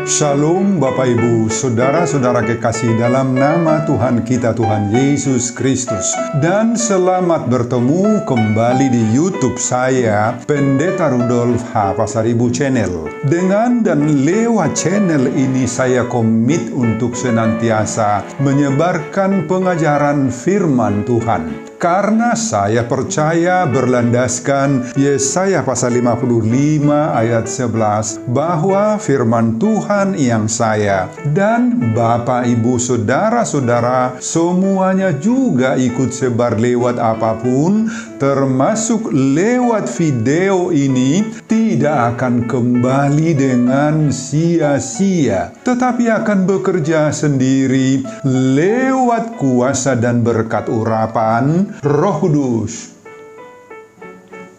Shalom Bapak Ibu, Saudara-saudara kekasih dalam nama Tuhan kita Tuhan Yesus Kristus. Dan selamat bertemu kembali di YouTube saya, Pendeta Rudolf H. Pasaribu Channel. Dengan dan lewat channel ini saya komit untuk senantiasa menyebarkan pengajaran firman Tuhan. Karena saya percaya berlandaskan Yesaya pasal 55 ayat 11 bahwa firman Tuhan yang saya dan Bapak Ibu Saudara-saudara semuanya juga ikut sebar lewat apapun, termasuk lewat video ini, tidak akan kembali dengan sia-sia, tetapi akan bekerja sendiri lewat kuasa dan berkat urapan Roh Kudus.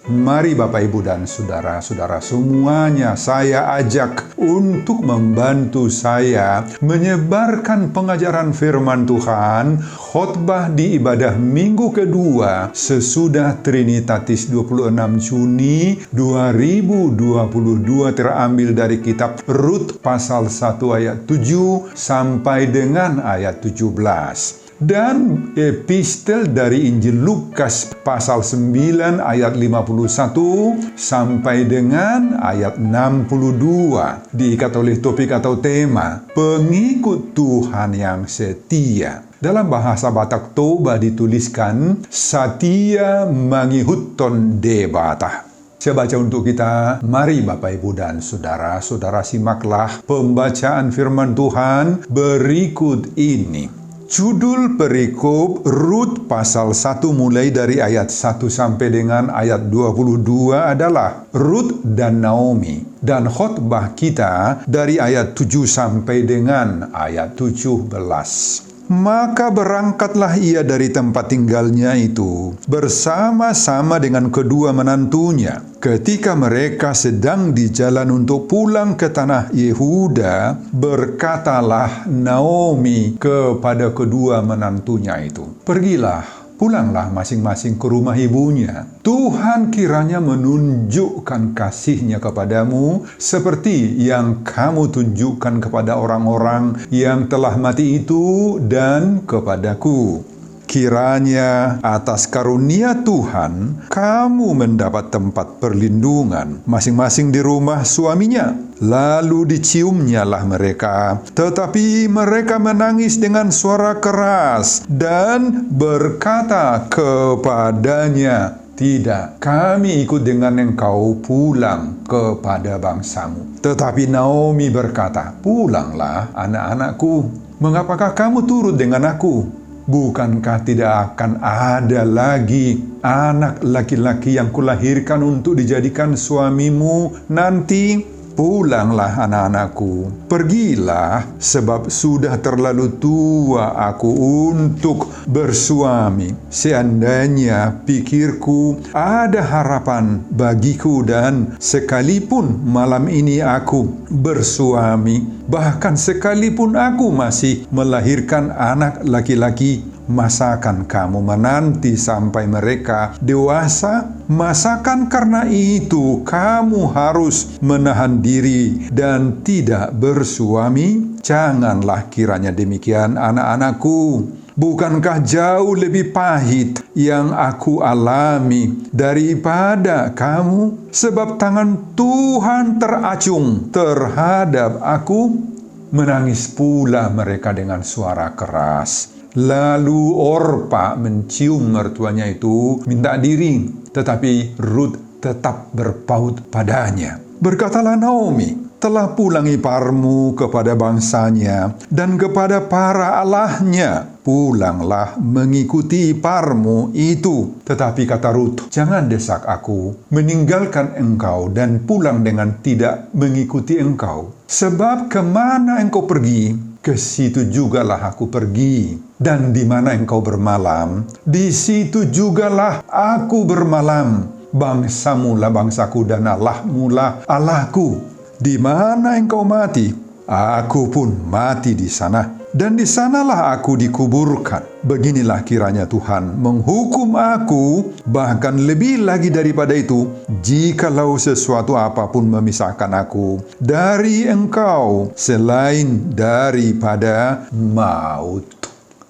Mari Bapak Ibu dan Saudara-saudara semuanya saya ajak untuk membantu saya menyebarkan pengajaran firman Tuhan, khotbah di ibadah minggu kedua sesudah Trinitatis 26 Juni 2022 terambil dari kitab Rut pasal 1 ayat 7 sampai dengan ayat 17. Dan epistel dari Injil Lukas pasal 9 ayat 51 sampai dengan ayat 62 diikat oleh topik atau tema pengikut Tuhan yang setia. Dalam bahasa Batak Toba dituliskan Satia Mangihutton Debata. Saya baca untuk kita. Mari Bapak Ibu dan Saudara-saudara simaklah pembacaan firman Tuhan berikut ini. Judul perikop Rut pasal 1 mulai dari ayat 1 sampai dengan ayat 22 adalah Rut dan Naomi. Dan khotbah kita dari ayat 7 sampai dengan ayat 17. Maka berangkatlah ia dari tempat tinggalnya itu bersama-sama dengan kedua menantunya. Ketika mereka sedang di jalan untuk pulang ke tanah Yehuda, berkatalah Naomi kepada kedua menantunya itu, "Pergilah, pulanglah masing-masing ke rumah ibunya. Tuhan kiranya menunjukkan kasih-Nya kepadamu seperti yang kamu tunjukkan kepada orang-orang yang telah mati itu dan kepadaku. Kiranya atas karunia Tuhan kamu mendapat tempat perlindungan masing-masing di rumah suaminya." Lalu diciumnyalah mereka, tetapi mereka menangis dengan suara keras dan berkata kepadanya, "Tidak, kami ikut dengan engkau pulang kepada bangsamu." Tetapi Naomi berkata, "Pulanglah anak-anakku, mengapakah kamu turut dengan aku? Bukankah tidak akan ada lagi anak laki-laki yang kulahirkan untuk dijadikan suamimu nanti? Pulanglah anak-anakku, pergilah, sebab sudah terlalu tua aku untuk bersuami. Seandainya pikirku ada harapan bagiku dan sekalipun malam ini aku bersuami, bahkan sekalipun aku masih melahirkan anak laki-laki, masakan kamu menanti sampai mereka dewasa? Masakan karena itu kamu harus menahan diri dan tidak bersuami? Janganlah kiranya demikian, anak-anakku. Bukankah jauh lebih pahit yang aku alami daripada kamu? Sebab tangan Tuhan teracung terhadap aku." Menangis pula mereka dengan suara keras. Lalu Orpa mencium mertuanya itu minta diri, tetapi Rut tetap berpaut padanya. Berkatalah Naomi, "Telah pulang iparmu kepada bangsanya dan kepada para allahnya. Pulanglah mengikuti iparmu itu." Tetapi kata Rut, "Jangan desak aku meninggalkan engkau dan pulang dengan tidak mengikuti engkau. Sebab kemana engkau pergi, ke situ jugalah aku pergi. Dan di mana engkau bermalam, di situ jugalah aku bermalam. Bangsamu lah bangsaku dan Allahmu lah Allahku. Di mana engkau mati, aku pun mati di sana." dan di sanalah aku dikuburkan. Beginilah kiranya Tuhan menghukum aku, bahkan lebih lagi daripada itu, jikalau sesuatu apapun memisahkan aku dari Engkau selain daripada maut.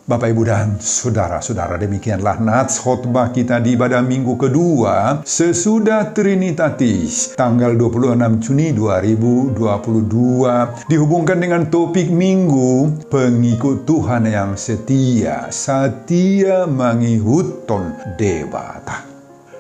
Bapak, Ibu, dan saudara-saudara, demikianlah nats khotbah kita di ibadah minggu kedua sesudah Trinitatis tanggal 26 Juni 2022, dihubungkan dengan topik minggu pengikut Tuhan yang setia mangihuton debata.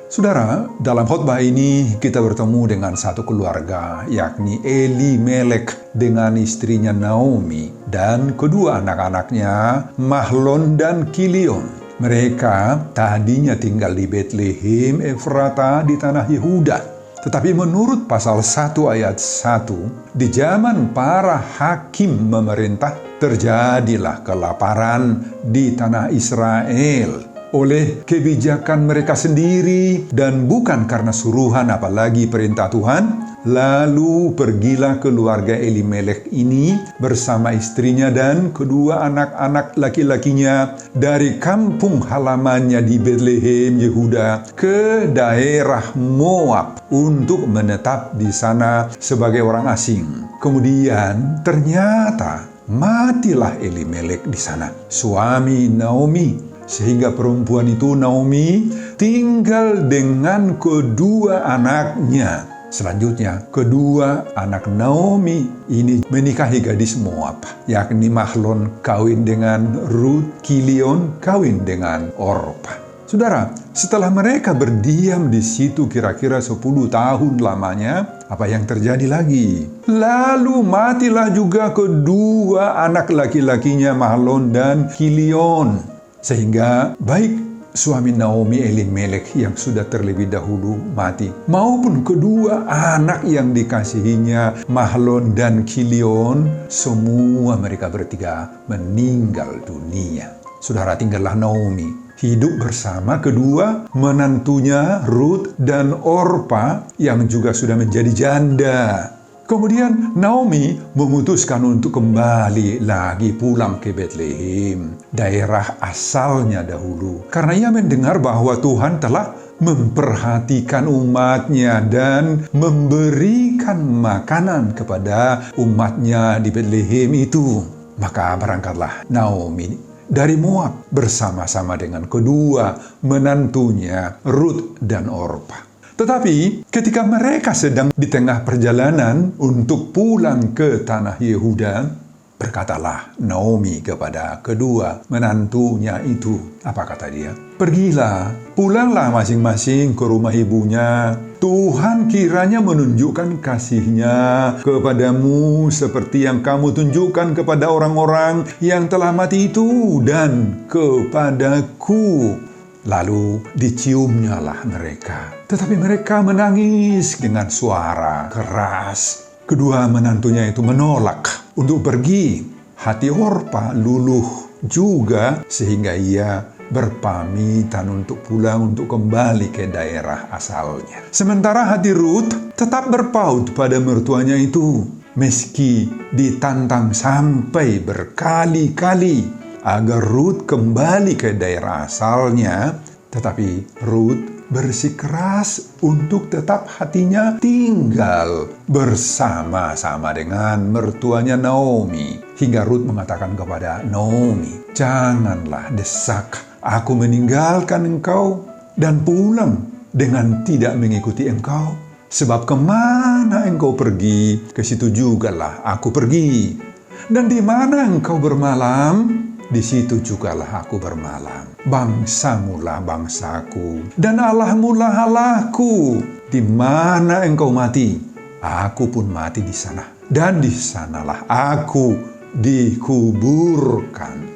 Saudara, dalam khotbah ini kita bertemu dengan satu keluarga, yakni Elimelek dengan istrinya Naomi dan kedua anak-anaknya Mahlon dan Kilion. Mereka tadinya tinggal di Betlehem Efrata di tanah Yehuda. Tetapi menurut pasal 1 ayat 1, di zaman para hakim memerintah, terjadilah kelaparan di tanah Israel oleh kebijakan mereka sendiri dan bukan karena suruhan apalagi perintah Tuhan. Lalu pergilah keluarga Elimelek ini bersama istrinya dan kedua anak-anak laki-lakinya dari kampung halamannya di Betlehem Yehuda ke daerah Moab untuk menetap di sana sebagai orang asing. Kemudian ternyata matilah Elimelek di sana, suami Naomi. Sehingga perempuan itu, Naomi, tinggal dengan kedua anaknya. Selanjutnya, kedua anak Naomi ini menikahi gadis Moab, yakni Mahlon kawin dengan Ruth, Kilion kawin dengan Orpa. Saudara, setelah mereka berdiam di situ kira-kira 10 tahun lamanya, apa yang terjadi lagi? Lalu matilah juga kedua anak laki-lakinya Mahlon dan Kilion. Sehingga baik suami Naomi Elimelek yang sudah terlebih dahulu mati, maupun kedua anak yang dikasihinya Mahlon dan Kilion, semua mereka bertiga meninggal dunia. Saudara, tinggallah Naomi hidup bersama kedua menantunya Ruth dan Orpa yang juga sudah menjadi janda. Kemudian Naomi memutuskan untuk kembali lagi pulang ke Betlehem, daerah asalnya dahulu. Karena ia mendengar bahwa Tuhan telah memperhatikan umatnya dan memberikan makanan kepada umatnya di Betlehem itu. Maka berangkatlah Naomi dari Moab bersama-sama dengan kedua menantunya Ruth dan Orpa. Tetapi ketika mereka sedang di tengah perjalanan untuk pulang ke tanah Yehuda, berkatalah Naomi kepada kedua menantunya itu. Apa kata dia? Pergilah, pulanglah masing-masing ke rumah ibunya. Tuhan kiranya menunjukkan kasih-Nya kepadamu seperti yang kamu tunjukkan kepada orang-orang yang telah mati itu dan kepadaku. Lalu diciumnyalah mereka. Tetapi mereka menangis dengan suara keras. Kedua menantunya itu menolak untuk pergi. Hati Orpa luluh juga sehingga ia berpamitan untuk pulang untuk kembali ke daerah asalnya. Sementara hati Ruth tetap berpaut pada mertuanya itu. Meski ditantang sampai berkali-kali agar Ruth kembali ke daerah asalnya, tetapi Ruth bersikeras untuk tetap hatinya tinggal bersama-sama dengan mertuanya Naomi. Hingga Ruth mengatakan kepada Naomi, "Janganlah desak aku meninggalkan engkau dan pulang dengan tidak mengikuti engkau. Sebab kemana engkau pergi, ke situ jugalah aku pergi. Dan di mana engkau bermalam, di situ jugalah aku bermalam. Bangsamulah bangsaku, dan Allahmulah Allahku. Di mana engkau mati, aku pun mati di sana. Dan di sanalah aku dikuburkan."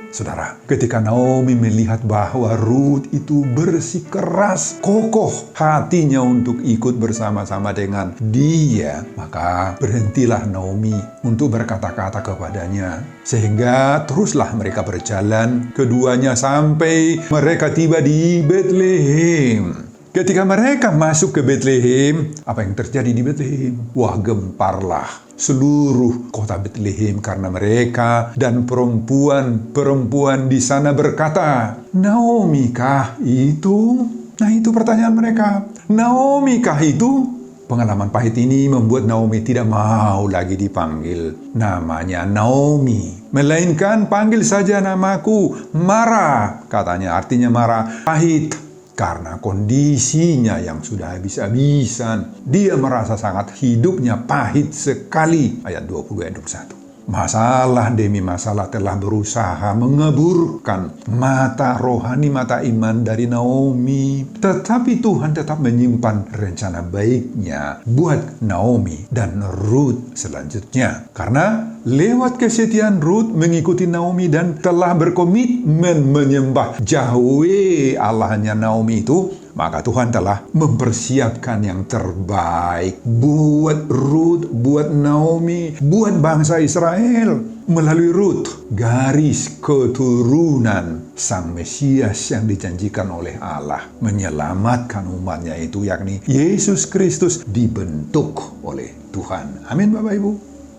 Saudara, ketika Naomi melihat bahwa Ruth itu bersikeras, kokoh hatinya untuk ikut bersama-sama dengan dia, maka berhentilah Naomi untuk berkata-kata kepadanya. Sehingga teruslah mereka berjalan, keduanya sampai mereka tiba di Betlehem. Ketika mereka masuk ke Betlehem, apa yang terjadi di Betlehem? Wah, gemparlah seluruh kota Betlehem karena mereka dan perempuan di sana berkata, Naomi kah itu? Nah, itu pertanyaan mereka. Naomi kah itu? Pengalaman pahit ini membuat Naomi tidak mau lagi dipanggil namanya Naomi. Melainkan panggil saja namaku Mara. Katanya artinya Mara, pahit. Karena kondisinya yang sudah habis-habisan. Dia merasa sangat hidupnya pahit sekali. Ayat 20 ayat 21. Masalah demi masalah telah berusaha mengeburkan mata rohani, mata iman dari Naomi. Tetapi Tuhan tetap menyimpan rencana baiknya buat Naomi dan Ruth selanjutnya. Karena lewat kesetiaan Ruth mengikuti Naomi dan telah berkomitmen menyembah Yahweh Allahnya Naomi itu, maka Tuhan telah mempersiapkan yang terbaik buat Ruth, buat Naomi, buat bangsa Israel. Melalui Ruth, garis keturunan Sang Mesias yang dijanjikan oleh Allah menyelamatkan umatnya itu, yakni Yesus Kristus, dibentuk oleh Tuhan. Amin, Bapak Ibu.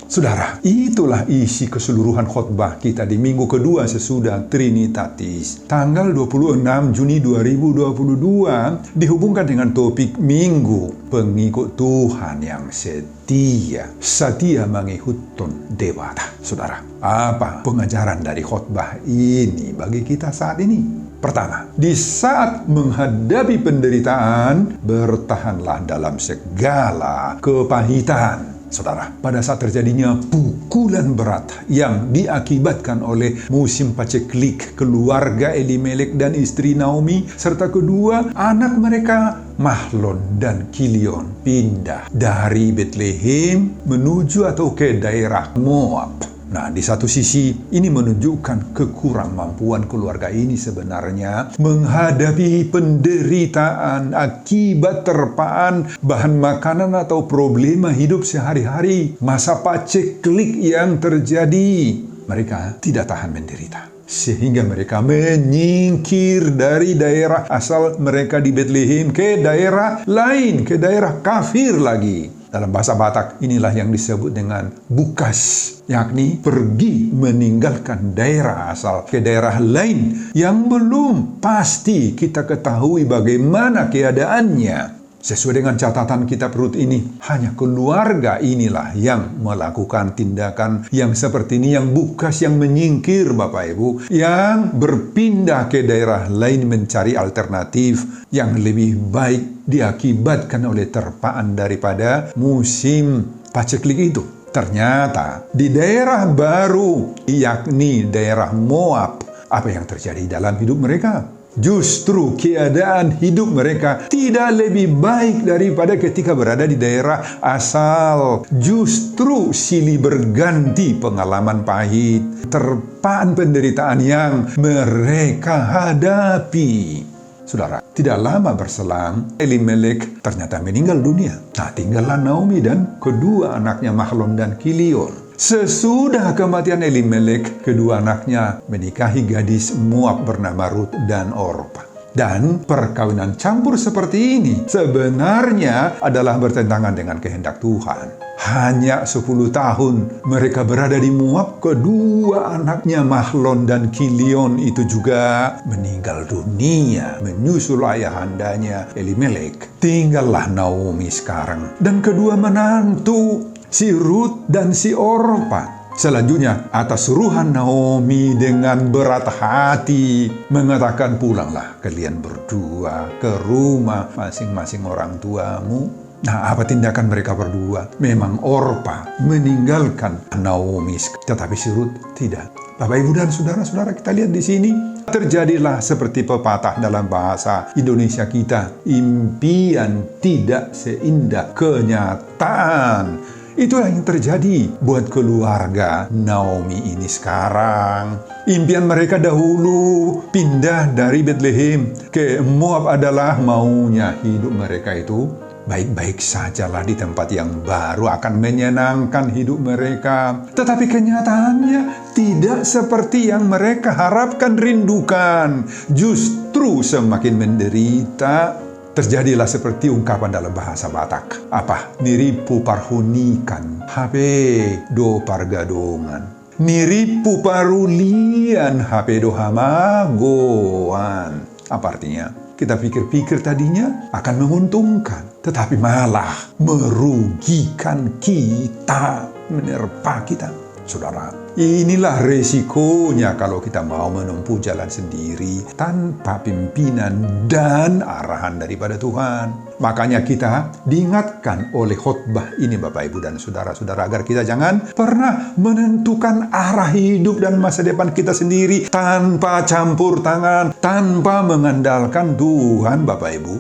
Saudara, itulah isi keseluruhan khotbah kita di minggu kedua sesudah Trinitatis. Tanggal 26 Juni 2022 dihubungkan dengan topik minggu pengikut Tuhan yang setia. Setia mengikutun Dewata. Saudara, apa pengajaran dari khotbah ini bagi kita saat ini? Pertama, di saat menghadapi penderitaan, bertahanlah dalam segala kepahitan. Saudara, pada saat terjadinya pukulan berat yang diakibatkan oleh musim paceklik keluarga Elimelek dan istri Naomi, serta kedua anak mereka Mahlon dan Kilion pindah dari Betlehem menuju atau ke daerah Moab. Nah, di satu sisi ini menunjukkan kekurangmampuan keluarga ini sebenarnya menghadapi penderitaan akibat terpaan bahan makanan atau problema hidup sehari-hari. Masa paceklik yang terjadi, mereka tidak tahan menderita. Sehingga mereka menyingkir dari daerah asal mereka di Betlehem ke daerah lain, ke daerah kafir lagi. Dalam bahasa Batak, inilah yang disebut dengan bukas, yakni pergi meninggalkan daerah asal ke daerah lain yang belum pasti kita ketahui bagaimana keadaannya. Sesuai dengan catatan kitab Rut ini, hanya keluarga inilah yang melakukan tindakan yang seperti ini, yang bukas, yang menyingkir Bapak Ibu, yang berpindah ke daerah lain mencari alternatif yang lebih baik diakibatkan oleh terpaan daripada musim paceklik itu. Ternyata di daerah baru, yakni daerah Moab, apa yang terjadi dalam hidup mereka? Justru keadaan hidup mereka tidak lebih baik daripada ketika berada di daerah asal. Justru silih berganti pengalaman pahit, terpaan penderitaan yang mereka hadapi. Saudara, tidak lama berselang, Elimelek ternyata meninggal dunia. Nah, tinggallah Naomi dan kedua anaknya Mahlon dan Kilion. Sesudah kematian Elimelek, kedua anaknya menikahi gadis Moab bernama Ruth dan Orpa. Dan perkawinan campur seperti ini sebenarnya adalah bertentangan dengan kehendak Tuhan. Hanya 10 tahun mereka berada di Moab, kedua anaknya Mahlon dan Kilion itu juga meninggal dunia menyusul ayahandanya Elimelek. Tinggallah Naomi sekarang dan kedua menantu, si Ruth dan si Orpa. Selanjutnya, atas suruhan Naomi dengan berat hati mengatakan, pulanglah kalian berdua ke rumah masing-masing orang tuamu. Nah, apa tindakan mereka berdua? Memang Orpa meninggalkan Naomi, tetapi si Ruth tidak. Bapak, Ibu, dan saudara-saudara, kita lihat di sini terjadilah seperti pepatah dalam bahasa Indonesia kita, impian tidak seindah kenyataan. Itulah yang terjadi buat keluarga Naomi ini sekarang. Impian mereka dahulu pindah dari Betlehem ke Moab adalah maunya hidup mereka itu baik-baik sajalah di tempat yang baru, akan menyenangkan hidup mereka. Tetapi kenyataannya tidak seperti yang mereka harapkan, rindukan. Justru semakin menderita. terjadilah seperti ungkapan dalam bahasa Batak. Apa? Niripu parhunikan, hape do pargadongan. Niripu parulian, hape do hamagoan. Apa artinya? Kita pikir-pikir tadinya akan menguntungkan, tetapi malah merugikan kita, menerpa kita. Saudara, inilah resikonya kalau kita mau menempuh jalan sendiri tanpa pimpinan dan arahan daripada Tuhan. Makanya kita diingatkan oleh khotbah ini, Bapak, Ibu, dan saudara-saudara, agar kita jangan pernah menentukan arah hidup dan masa depan kita sendiri tanpa campur tangan, tanpa mengandalkan Tuhan, Bapak, Ibu.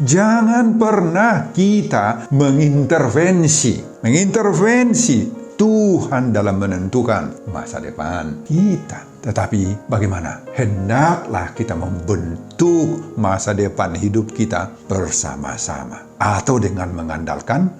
Jangan pernah kita mengintervensi Tuhan dalam menentukan masa depan kita. Tetapi bagaimana? Hendaklah kita membentuk masa depan hidup kita bersama-sama. Atau dengan mengandalkan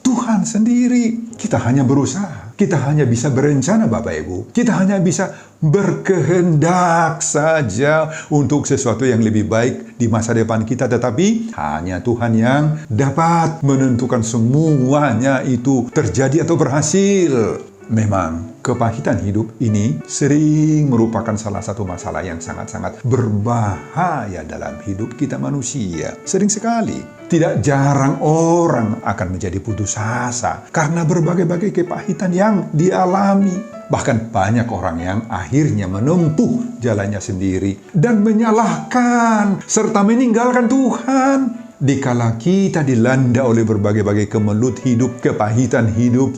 Tuhan sendiri. Kita hanya berusaha. Kita hanya bisa berencana, Bapak Ibu. Kita hanya bisa berkehendak saja untuk sesuatu yang lebih baik di masa depan kita. Tetapi hanya Tuhan yang dapat menentukan semuanya itu terjadi atau berhasil. Memang kepahitan hidup ini sering merupakan salah satu masalah yang sangat-sangat berbahaya dalam hidup kita manusia. Sering sekali, tidak jarang orang akan menjadi putus asa karena berbagai-bagai kepahitan yang dialami. Bahkan banyak orang yang akhirnya menempuh jalannya sendiri dan menyalahkan serta meninggalkan Tuhan. Dikala kita dilanda oleh berbagai-bagai kemelut hidup, kepahitan hidup,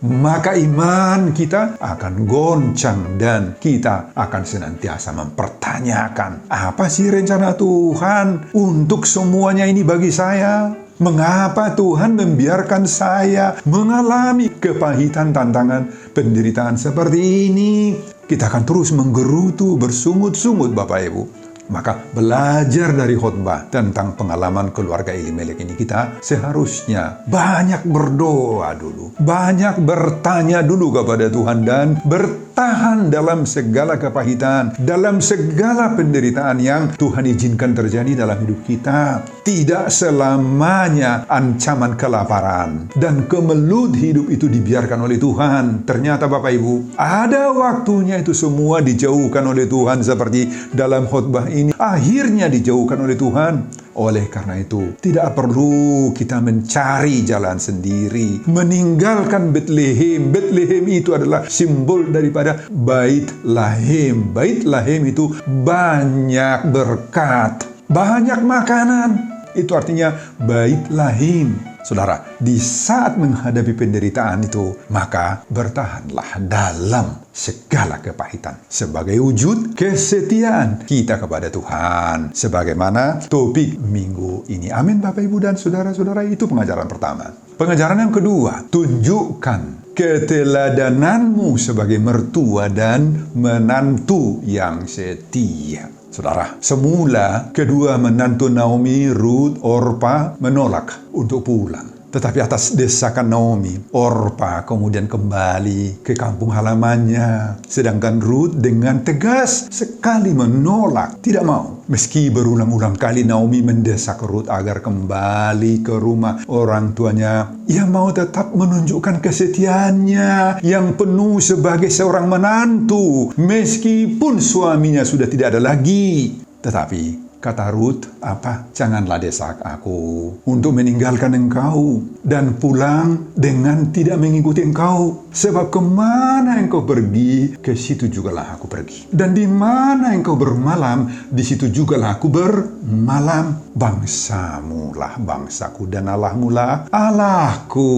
maka iman kita akan goncang dan kita akan senantiasa mempertanyakan, apa sih rencana Tuhan untuk semuanya ini bagi saya? Mengapa Tuhan membiarkan saya mengalami kepahitan, tantangan, penderitaan seperti ini? Kita akan terus menggerutu, bersungut-sungut, Bapak Ibu. Maka belajar dari khotbah tentang pengalaman keluarga Elimelek ini, kita seharusnya banyak berdoa dulu, banyak bertanya dulu kepada Tuhan, dan bertahan dalam segala kepahitan, dalam segala penderitaan yang Tuhan izinkan terjadi dalam hidup kita. Tidak selamanya ancaman kelaparan dan kemelut hidup itu dibiarkan oleh Tuhan. Ternyata, Bapak Ibu, ada waktunya itu semua dijauhkan oleh Tuhan, seperti dalam khotbah ini akhirnya dijauhkan oleh Tuhan. Oleh karena itu, tidak perlu kita mencari jalan sendiri, meninggalkan Betlehem. Betlehem itu adalah simbol daripada Bait Lahem. Bait Lahem itu banyak berkat, banyak makanan. Itu artinya Bait Lahem. Saudara, di saat menghadapi penderitaan itu, maka bertahanlah dalam segala kepahitan sebagai wujud kesetiaan kita kepada Tuhan. Sebagaimana topik minggu ini. Amin, Bapak, Ibu, dan saudara-saudara, itu pengajaran pertama. Pengajaran yang kedua, tunjukkan keteladananmu sebagai mertua dan menantu yang setia. Saudara, semula kedua menantu Naomi, Ruth, Orpa, menolak untuk pulang. Tetapi atas desakan Naomi, Orpa kemudian kembali ke kampung halamannya. Sedangkan Ruth dengan tegas sekali menolak, tidak mau. Meski berulang-ulang kali Naomi mendesak Ruth agar kembali ke rumah orang tuanya, ia mau tetap menunjukkan kesetiaannya yang penuh sebagai seorang menantu, meskipun suaminya sudah tidak ada lagi. Tetapi kata Ruth, apa? Janganlah desak aku untuk meninggalkan engkau dan pulang dengan tidak mengikuti engkau. Sebab kemana engkau pergi, ke situ jugalah aku pergi. Dan di mana engkau bermalam, di situ jugalah aku bermalam. Bangsamu lah bangsaku dan Allahmu lah Allahku.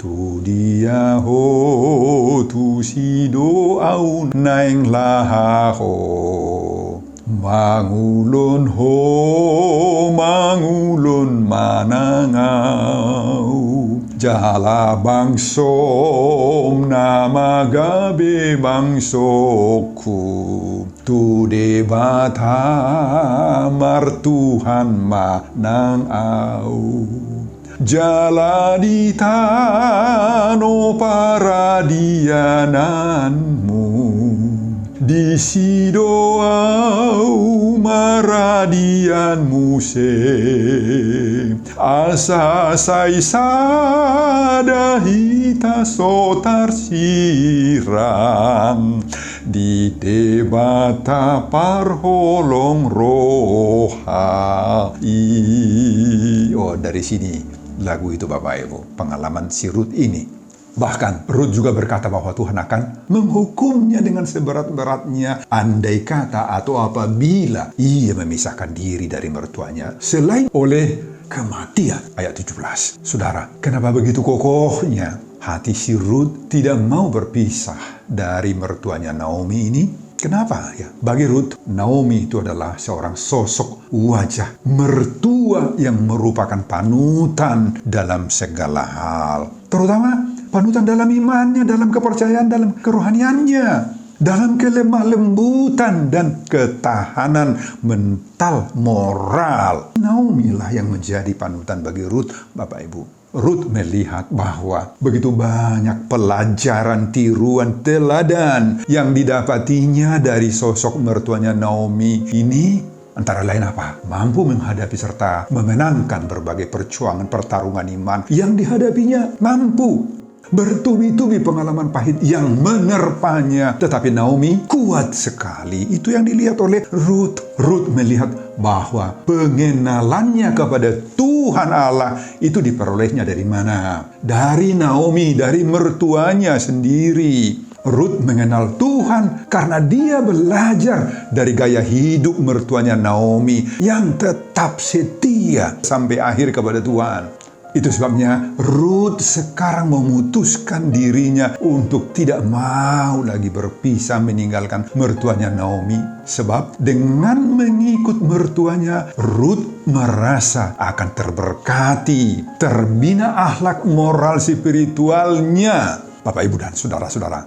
Tu dia ho, tu si do au naeng lah ho. Mangulun ho, mangulun manangau. Jala bangsom nama gabe bangsoku. Tu de bata martuhan manang au. Jala di tano paradiananmu. Di Sidoau maradian muse, asa sai sada hita sotar sirang, di debata parholong rohai. Oh, dari sini lagu itu Bapak Ibu, pengalaman si Rut ini. Bahkan Rut juga berkata bahwa Tuhan akan menghukumnya dengan seberat-beratnya andai kata atau apabila ia memisahkan diri dari mertuanya selain oleh kematian. Ayat 17. Saudara, kenapa begitu kokohnya hati si Rut tidak mau berpisah dari mertuanya Naomi ini? Kenapa ya? Bagi Rut, Naomi itu adalah seorang sosok wajah mertua yang merupakan panutan dalam segala hal. Terutama panutan dalam imannya, dalam kepercayaan, dalam kerohaniannya, dalam kelemah lembutan dan ketahanan mental moral. Naomi lah yang menjadi panutan bagi Rut, Bapak Ibu. Rut melihat bahwa begitu banyak pelajaran, tiruan, teladan yang didapatinya dari sosok mertuanya Naomi ini. Antara lain apa? Mampu menghadapi serta memenangkan berbagai perjuangan pertarungan iman yang dihadapinya. Mampu bertubi-tubi pengalaman pahit yang menerpanya. Tetapi Naomi kuat sekali. Itu yang dilihat oleh Rut. Rut melihat bahwa pengenalannya kepada Tuhan Allah itu diperolehnya dari mana? Dari Naomi, dari mertuanya sendiri. Rut mengenal Tuhan karena dia belajar dari gaya hidup mertuanya Naomi yang tetap setia sampai akhir kepada Tuhan. Itu sebabnya Rut sekarang memutuskan dirinya untuk tidak mau lagi berpisah meninggalkan mertuanya Naomi. Sebab dengan mengikut mertuanya, Rut merasa akan terberkati, terbina akhlak moral spiritualnya. Bapak, Ibu, dan saudara-saudara,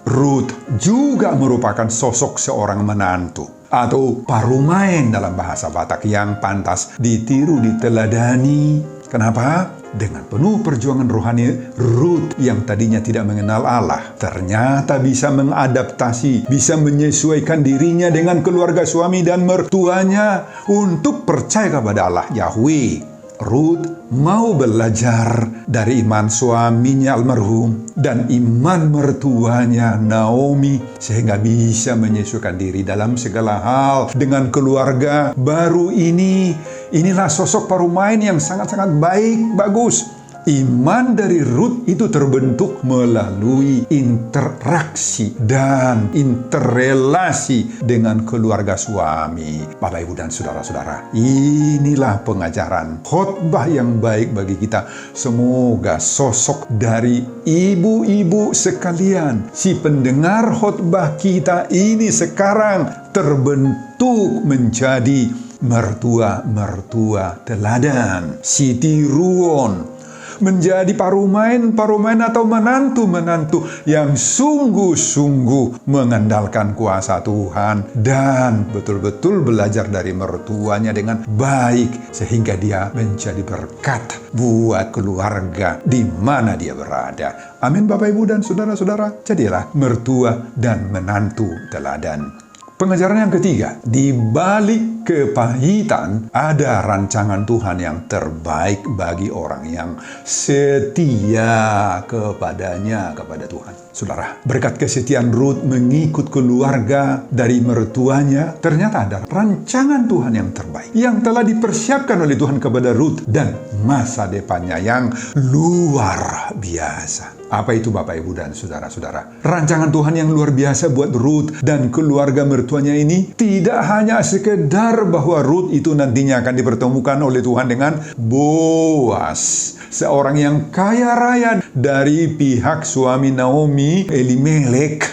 Rut juga merupakan sosok seorang menantu atau parumain dalam bahasa Batak yang pantas ditiru, diteladani. Kenapa? Dengan penuh perjuangan rohani, Rut yang tadinya tidak mengenal Allah, ternyata bisa mengadaptasi, bisa menyesuaikan dirinya dengan keluarga suami dan mertuanya untuk percaya kepada Allah Yahweh. Rut mau belajar dari iman suaminya almarhum dan iman mertuanya Naomi sehingga bisa menyesuaikan diri dalam segala hal dengan keluarga baru ini. Inilah sosok parumain yang sangat-sangat baik, bagus. Iman dari Rut itu terbentuk melalui interaksi dan interrelasi dengan keluarga suami. Bapak, Ibu, dan saudara-saudara, inilah pengajaran khotbah yang baik bagi kita. Semoga sosok dari ibu-ibu sekalian, si pendengar khotbah kita ini sekarang terbentuk menjadi mertua-mertua teladan, si tiruon, menjadi parumain atau menantu-menantu yang sungguh-sungguh mengandalkan kuasa Tuhan dan betul-betul belajar dari mertuanya dengan baik sehingga dia menjadi berkat buat keluarga di mana dia berada. Amin, Bapak, Ibu, dan saudara-saudara, jadilah mertua dan menantu teladan. Pengajaran yang ketiga, di balik kepahitan ada rancangan Tuhan yang terbaik bagi orang yang setia kepadanya, kepada Tuhan. Saudara, berkat kesetiaan Rut mengikut keluarga dari mertuanya, ternyata ada rancangan Tuhan yang terbaik yang telah dipersiapkan oleh Tuhan kepada Rut dan masa depannya yang luar biasa. Apa itu, Bapak, Ibu, dan saudara-saudara? Rancangan Tuhan yang luar biasa buat Rut dan keluarga mertuanya ini tidak hanya sekedar bahwa Rut itu nantinya akan dipertemukan oleh Tuhan dengan Boas, seorang yang kaya raya dari pihak suami Naomi, Elimelek.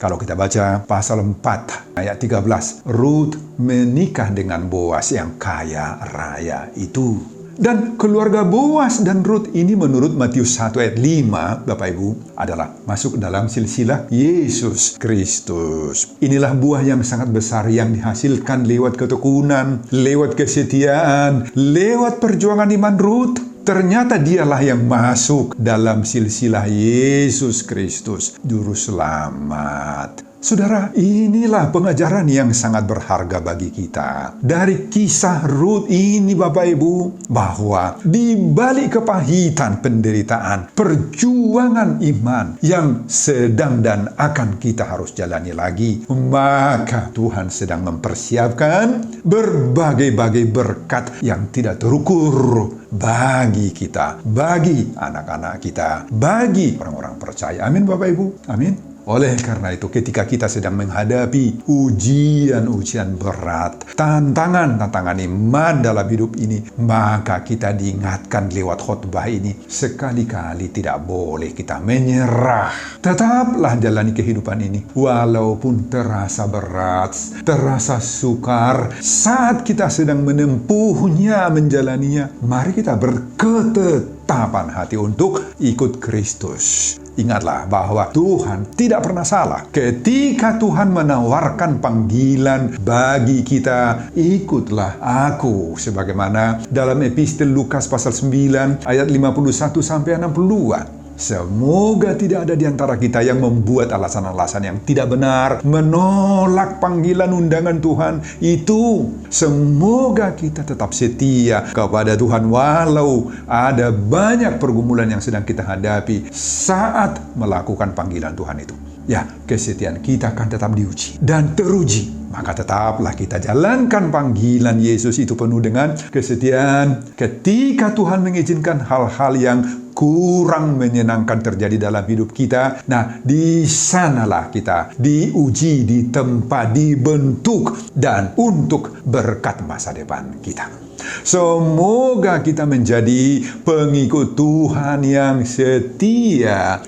Kalau kita baca pasal 4 ayat 13, Rut menikah dengan Boas yang kaya raya itu. Dan keluarga Boas dan Rut ini menurut Matius 1 ayat 5, Bapak, Ibu, adalah masuk dalam silsilah Yesus Kristus. Inilah buah yang sangat besar yang dihasilkan lewat ketekunan, lewat kesetiaan, lewat perjuangan iman Rut. Ternyata dialah yang masuk dalam silsilah Yesus Kristus, Juru Selamat. Saudara, inilah pengajaran yang sangat berharga bagi kita. Dari kisah Rut ini Bapak Ibu, bahwa di balik kepahitan penderitaan, perjuangan iman yang sedang dan akan kita harus jalani lagi, maka Tuhan sedang mempersiapkan berbagai-bagai berkat yang tidak terukur bagi kita, bagi anak-anak kita, bagi orang-orang percaya. Amin Bapak Ibu, amin. Oleh karena itu, ketika kita sedang menghadapi ujian-ujian berat, tantangan-tantangan iman dalam hidup ini, maka kita diingatkan lewat khotbah ini, sekali-kali tidak boleh kita menyerah. Tetaplah jalani kehidupan ini, walaupun terasa berat, terasa sukar, saat kita sedang menempuhnya, menjalaninya, mari kita berketetapan hati untuk ikut Kristus. Ingatlah bahwa Tuhan tidak pernah salah. Ketika Tuhan menawarkan panggilan bagi kita, ikutlah aku. Sebagaimana dalam epistel Lukas pasal 9 ayat 51 sampai 62. Semoga tidak ada di antara kita yang membuat alasan-alasan yang tidak benar, menolak panggilan undangan Tuhan itu. Semoga kita tetap setia kepada Tuhan walau ada banyak pergumulan yang sedang kita hadapi saat melakukan panggilan Tuhan itu. Ya, kesetiaan kita akan tetap diuji dan teruji. Maka tetaplah kita jalankan panggilan Yesus itu penuh dengan kesetiaan. Ketika Tuhan mengizinkan hal-hal yang kurang menyenangkan terjadi dalam hidup kita, nah di sanalah kita diuji, ditempa, dibentuk, dan untuk berkat masa depan kita. Semoga kita menjadi pengikut Tuhan yang setia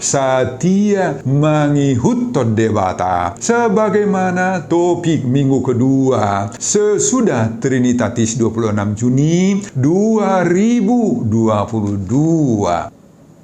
mengikut debata. Sebagaimana topik minggu kedua sesudah Trinitatis 26 Juni 2022.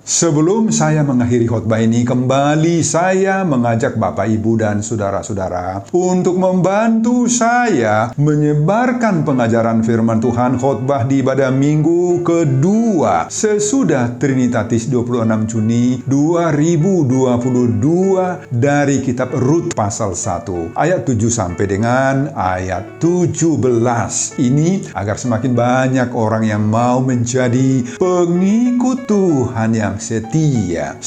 Sebelum saya mengakhiri khotbah ini, kembali saya mengajak Bapak, Ibu, dan saudara-saudara untuk membantu saya menyebarkan pengajaran firman Tuhan khotbah di ibadah minggu kedua sesudah Trinitatis 26 Juni 2022 dari kitab Rut pasal 1 ayat 7 sampai dengan ayat 17. Ini agar semakin banyak orang yang mau menjadi pengikut Tuhan yang setia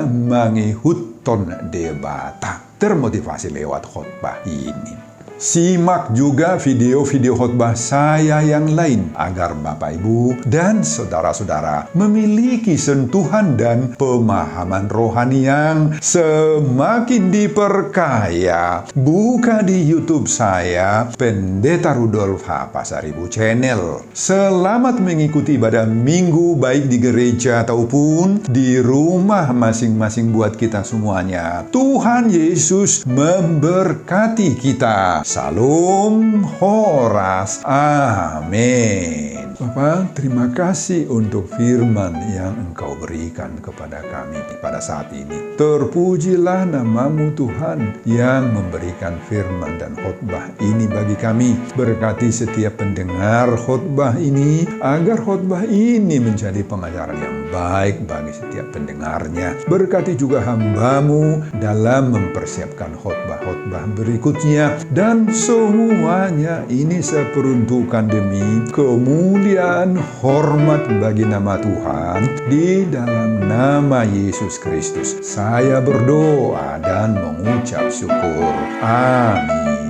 mengikut debata, termotivasi lewat khotbah ini. Simak juga video-video khotbah saya yang lain agar Bapak, Ibu, dan saudara-saudara memiliki sentuhan dan pemahaman rohani yang semakin diperkaya. Buka di YouTube saya, Pendeta Rudolf H. Pasaribu Channel. Selamat mengikuti ibadah minggu baik di gereja ataupun di rumah masing-masing buat kita semuanya. Tuhan Yesus memberkati kita. Salam Horas. Amin. Bapak, terima kasih untuk firman yang Engkau berikan kepada kami pada saat ini. Terpujilah namamu Tuhan yang memberikan firman dan khotbah ini bagi kami. Berkati setiap pendengar khotbah ini, agar khotbah ini menjadi pengajaran yang baik bagi setiap pendengarnya. Berkati juga hamba-Mu dalam mempersiapkan khotbah-khotbah berikutnya. Dan semuanya ini seperuntukan demi kemuliaan hormat bagi nama Tuhan di dalam nama Yesus Kristus. Saya berdoa dan mengucap syukur. Amin.